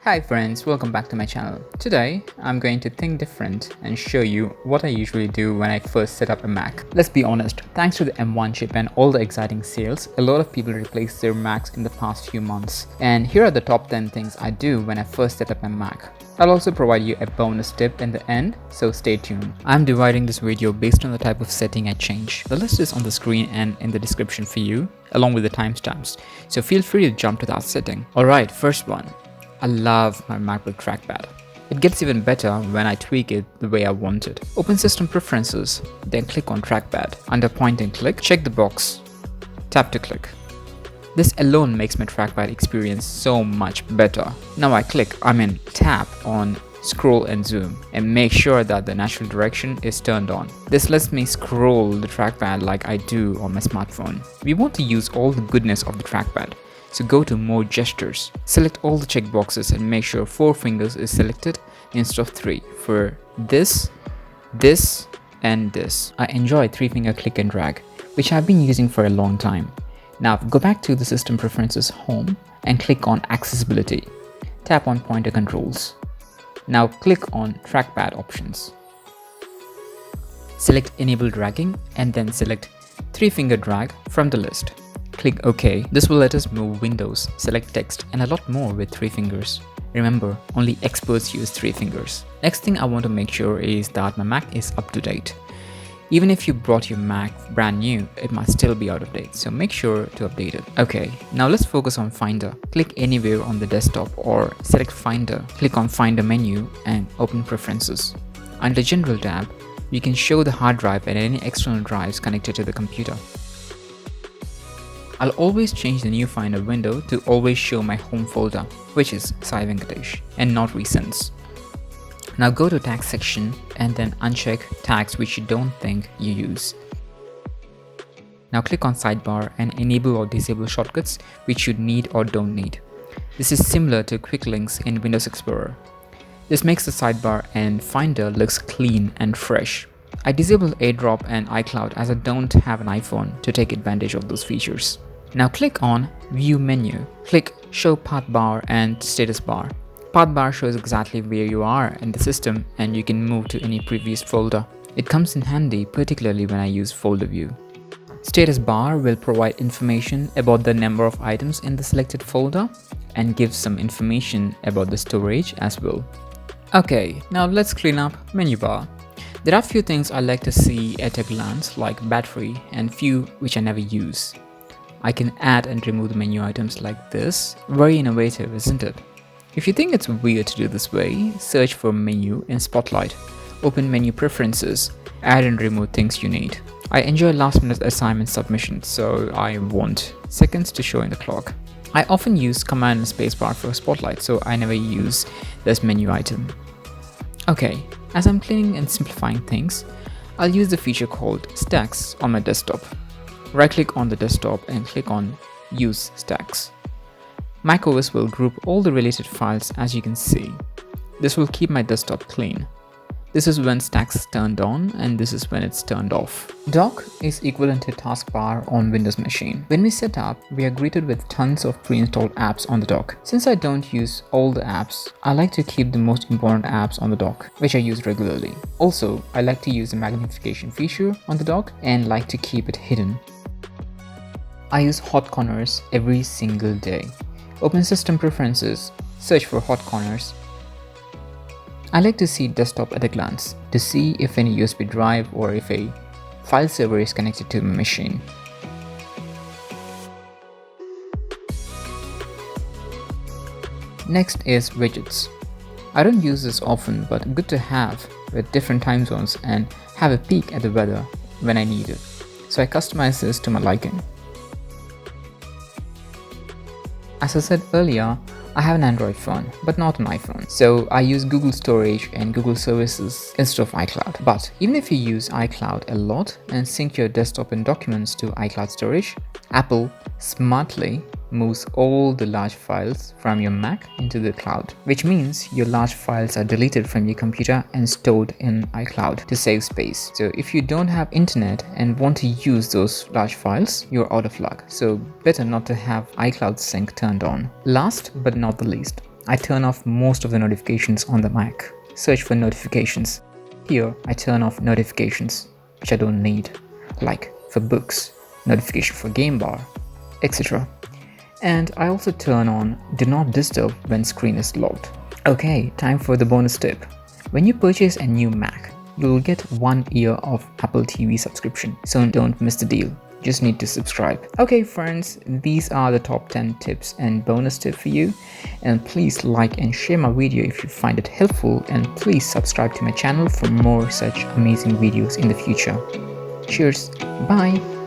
Hi friends, welcome back to my channel. Today, I'm going to think different and show you what I usually do when I first set up a Mac. Let's be honest, thanks to the M1 chip and all the exciting sales, a lot of people replaced their Macs in the past few months. And here are the top 10 things I do when I first set up my Mac. I'll also provide you a bonus tip in the end, so stay tuned. I'm dividing this video based on the type of setting I change. The list is on the screen and in the description for you, along with the timestamps, so feel free to jump to that setting. Alright, first one. I love my MacBook Trackpad. It gets even better when I tweak it the way I want it. Open System Preferences, then click on Trackpad. Under Point and Click, check the box. Tap to click. This alone makes my trackpad experience so much better. Now tap on Scroll and Zoom and make sure that the natural direction is turned on. This lets me scroll the trackpad like I do on my smartphone. We want to use all the goodness of the trackpad. So go to More Gestures, select all the checkboxes and make sure 4 fingers is selected instead of 3 for this, and this. I enjoy 3-finger click and drag, which I've been using for a long time. Now go back to the System Preferences Home and click on Accessibility. Tap on Pointer Controls. Now click on Trackpad Options. Select Enable Dragging and then select 3-finger drag from the list. Click OK. This will let us move windows, select text, and a lot more with 3 fingers. Remember, only experts use 3 fingers. Next thing I want to make sure is that my Mac is up to date. Even if you brought your Mac brand new, it might still be out of date, so make sure to update it. Okay, now let's focus on Finder. Click anywhere on the desktop or select Finder. Click on Finder menu and open Preferences. Under General tab, you can show the hard drive and any external drives connected to the computer. I'll always change the new Finder window to always show my home folder, which is Venkatesh, and not Recents. Now go to Tags section and then uncheck tags which you don't think you use. Now click on Sidebar and enable or disable shortcuts which you need or don't need. This is similar to quick links in Windows Explorer. This makes the sidebar and Finder looks clean and fresh. I disable AirDrop and iCloud as I don't have an iPhone to take advantage of those features. Now click on View menu. Click Show Path Bar and Status Bar. Path bar shows exactly where you are in the system and you can move to any previous folder. It comes in handy particularly when I use folder view. Status bar will provide information about the number of items in the selected folder and gives some information about the storage as well. Okay, now let's clean up Menubar. There are few things I like to see at a glance like battery and few which I never use. I can add and remove the menu items like this. Very innovative, isn't it? If you think it's weird to do this way, search for Menu in Spotlight. Open Menu Preferences, add and remove things you need. I enjoy last-minute assignment submissions, so I want seconds to show in the clock. I often use Command and Spacebar for Spotlight, so I never use this menu item. Okay, as I'm cleaning and simplifying things, I'll use the feature called Stacks on my desktop. Right-click on the desktop and click on Use Stacks. macOS will group all the related files as you can see. This will keep my desktop clean. This is when Stacks is turned on and this is when it's turned off. Dock is equivalent to taskbar on Windows machine. When we set up, we are greeted with tons of pre-installed apps on the dock. Since I don't use all the apps, I like to keep the most important apps on the dock, which I use regularly. Also, I like to use the magnification feature on the dock and like to keep it hidden. I use Hotcorners every single day. Open System Preferences, search for Hotcorners. I like to see desktop at a glance to see if any USB drive or if a file server is connected to my machine. Next is Widgets. I don't use this often, but good to have with different time zones and have a peek at the weather when I need it. So I customize this to my liking. As I said earlier, I have an Android phone, but not an iPhone, so I use Google Storage and Google Services instead of iCloud. But even if you use iCloud a lot and sync your desktop and documents to iCloud storage, Apple smartly moves all the large files from your Mac into the cloud, which means your large files are deleted from your computer and stored in iCloud to save space. So if you don't have internet and want to use those large files, you're out of luck. So better not to have iCloud sync turned on. Last but not the least, I turn off most of the notifications on the Mac. Search for notifications. Here, I turn off notifications which I don't need, like for books, notification for game bar, etc. And I also turn on Do Not Disturb when screen is locked. Okay, time for the bonus tip. When you purchase a new Mac, you'll get 1 year of Apple TV subscription, so don't miss the deal. Just need to subscribe. Okay friends, these are the top 10 tips and bonus tip for you, and please like and share my video if you find it helpful, and please subscribe to my channel for more such amazing videos in the future. Cheers, bye.